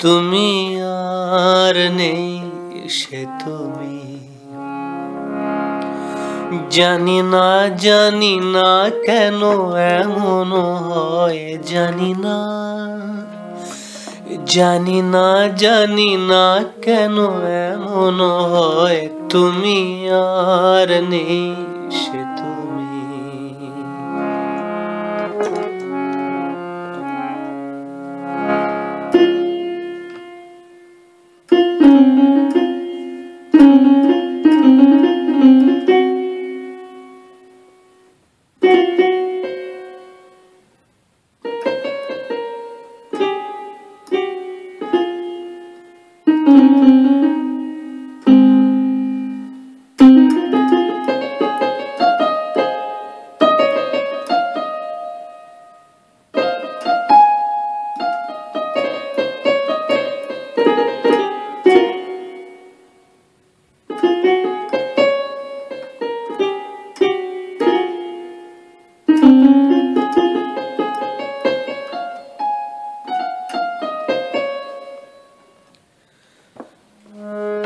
তুমি আর নেই সে তুমি জানি না কেন এমন হয় জানি না কেন এমন হয় তুমি আর নেই সে তুমি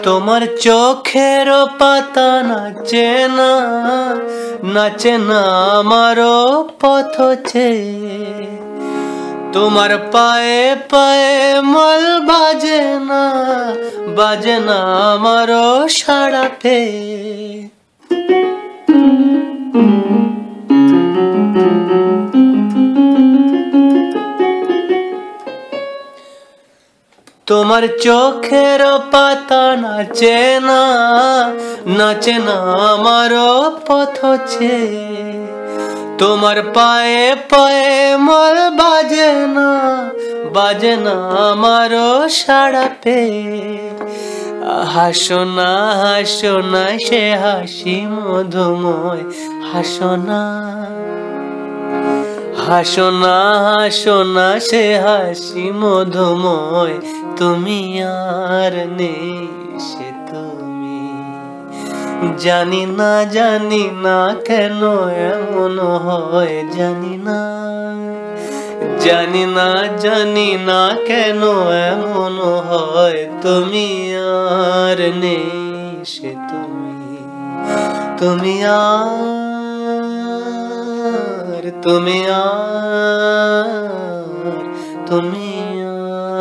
তোমার চোখের পাতা নাচে না আমারও পথ চেয়ে তোমার পায়ে পায়ে মল বাজে না আমারও সাড়া পেয়ে তোমার চোখের পাতা নাচে না আমারও পথ চেয়ে তোমার পায়ে পায়ে মল বাজে না আমারও সাড়া পেয়ে হাসো না সে হাসি মধুময় হাসো না সে হাসি মধুময় তুমি আর নেই সে তুমি জানি না কেন এমন হয় জানি না কেন এমন হয় তুমি আর নেই সে তুমি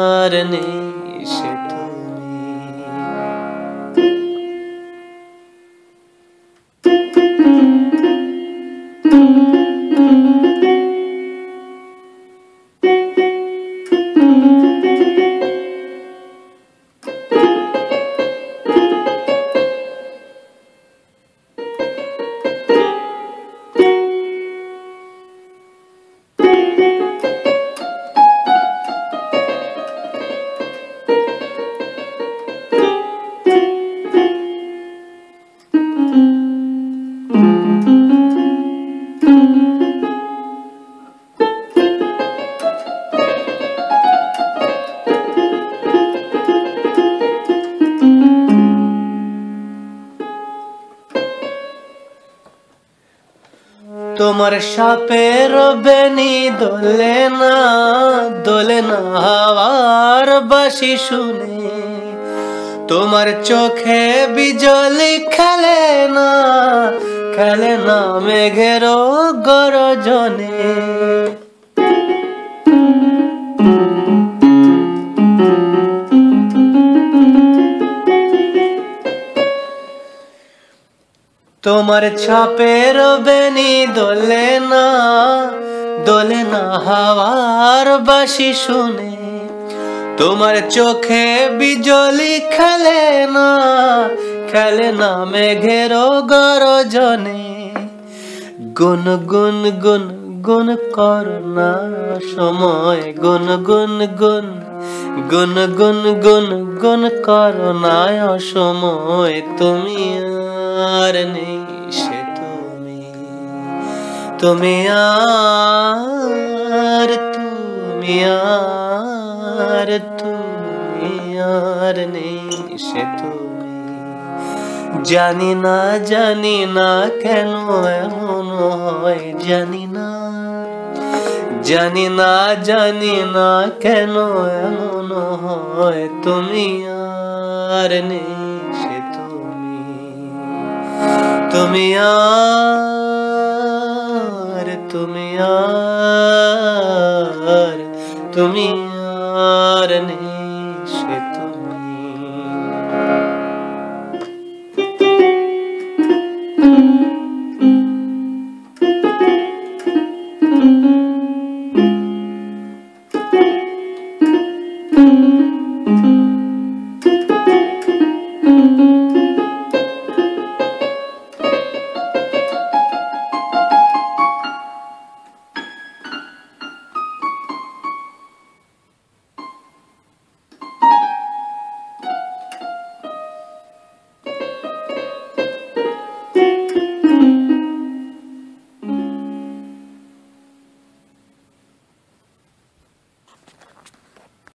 আর নেই সে তোমার সাপের বেনি দোলে না হাওয়ার বাঁশি শুনে তোমার চোখে বিজলি খেলে না মেঘের গর্জনে তোমার ছাপের বেনি দোলে দোলে না হাওয়ার বাঁশি শুনে, তোমার চোখে বিজলি খেলে না মেঘেরও গরজনে। গুন গুন গুন গুন করো না সময়, গুন গুন গুন গুন গুন গুন গুন করো না অসময়। তুমি আর নেই সে তুমি, তুমি আর তুমি আর তুমি আর নেই সে তুমি। জানি না কেন এমন হয়, জানি না কেন এমন হয়। তুমি আর নেই সে তুমি, তুমি আর তুমি